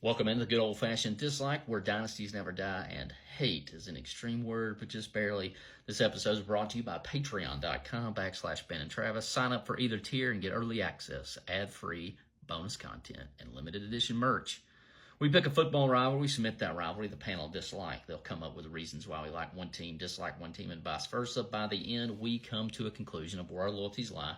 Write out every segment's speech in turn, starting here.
Welcome into the good old-fashioned dislike where dynasties never die and hate is an extreme word, but just barely. This episode is brought to you by patreon.com/Ben and Travis. Sign up for either tier and get early access, ad-free, bonus content, and limited edition merch. We pick a football rivalry, submit that rivalry to the panel dislike. They'll come up with reasons why we like one team, dislike one team, and vice versa. By the end, we come to a conclusion of where our loyalties lie.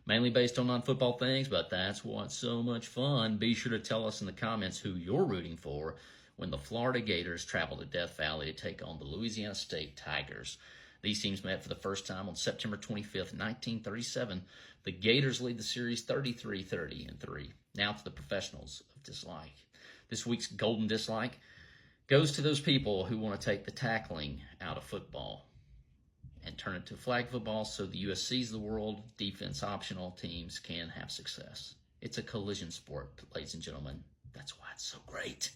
Mainly based on non-football things, but that's what's so much fun. Be sure to tell us in the comments who you're rooting for when the Florida Gators travel to Death Valley to take on the Louisiana State Tigers. These teams met for the first time on September 25th, 1937. The Gators lead the series 33-30-3. Now to the professionals of dislike. This week's golden dislike goes to those people who want to take the tackling out of football and turn it to flag football so the USCs of the world, defense optional teams can have success. It's a collision sport, ladies and gentlemen. That's why it's so great.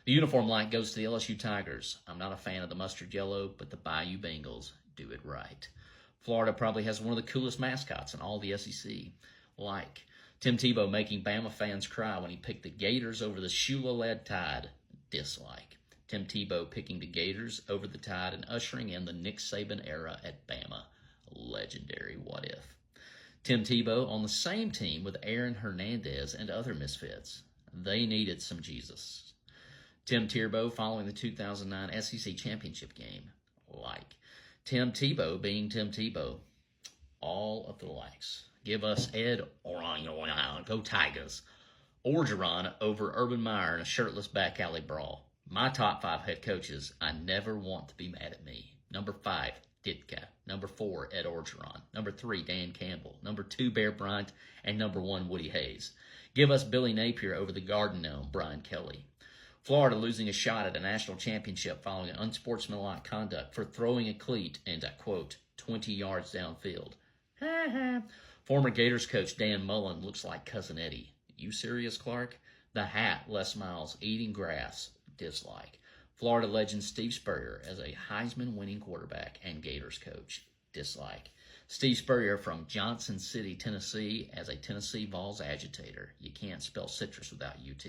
The uniform light goes to the LSU Tigers. I'm not a fan of the mustard yellow, but the Bayou Bengals do it right. Florida probably has one of the coolest mascots in all the SEC. Like Tim Tebow making Bama fans cry when he picked the Gators over the Shula-led Tide. Dislike. Tim Tebow picking the Gators over the Tide and ushering in the Nick Saban era at Bama. Legendary what if. Tim Tebow on the same team with Aaron Hernandez and other misfits. They needed some Jesus. Tim Tebow following the 2009 SEC championship game. Like. Tim Tebow being Tim Tebow. All of the likes. Give us Ed Orgeron, go Tigers. Orgeron over Urban Meyer in a shirtless back alley brawl. My top 5 head coaches, I never want to be mad at me. Number 5, Ditka. Number 4, Ed Orgeron. Number 3, Dan Campbell. Number 2, Bear Bryant. And number 1, Woody Hayes. Give us Billy Napier over the Garden Gnome, Brian Kelly. Florida losing a shot at a national championship following unsportsmanlike conduct for throwing a cleat and, I quote, 20 yards downfield. Former Gators coach Dan Mullen looks like Cousin Eddie. You serious, Clark? The hat, Les Miles, eating grass. Dislike. Florida legend Steve Spurrier as a Heisman-winning quarterback and Gators coach. Dislike. Steve Spurrier from Johnson City, Tennessee as a Tennessee Vols agitator. You can't spell citrus without UT.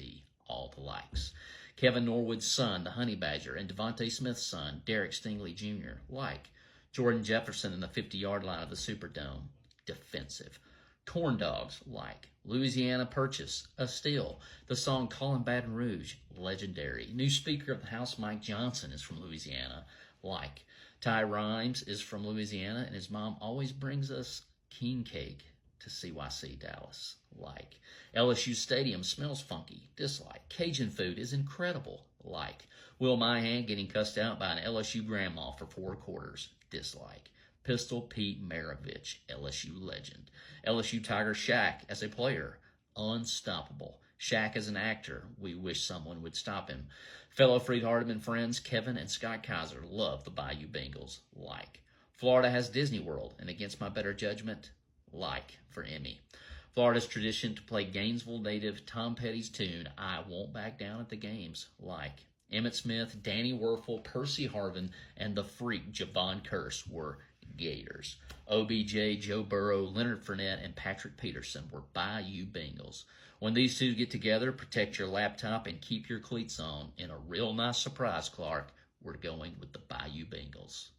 All the likes. Kevin Norwood's son, the Honey Badger, and Devontae Smith's son, Derek Stingley Jr. Like. Jordan Jefferson in the 50-yard line of the Superdome. Defensive. Corn dogs, like. Louisiana Purchase, a steal. The song Callin' Baton Rouge, legendary. New Speaker of the House Mike Johnson is from Louisiana, like. Ty Rhymes is from Louisiana, and his mom always brings us king cake to CYC Dallas, like. LSU Stadium smells funky, dislike. Cajun food is incredible, like. Will Mahan getting cussed out by an LSU grandma for 4 quarters, dislike. Pistol Pete Maravich, LSU legend. LSU Tiger Shaq as a player, unstoppable. Shaq as an actor, we wish someone would stop him. Fellow Freed Hardeman friends Kevin and Scott Kaiser love the Bayou Bengals, like. Florida has Disney World, and against my better judgment, like for Emmy. Florida's tradition to play Gainesville native Tom Petty's tune, I Won't Back Down at the Games, like. Emmitt Smith, Danny Werfel, Percy Harvin, and the freak Javon Curse were Gators. OBJ, Joe Burrow, Leonard Fournette, and Patrick Peterson were Bayou Bengals. When these two get together, protect your laptop and keep your cleats on. In a real nice surprise, Clark, we're going with the Bayou Bengals.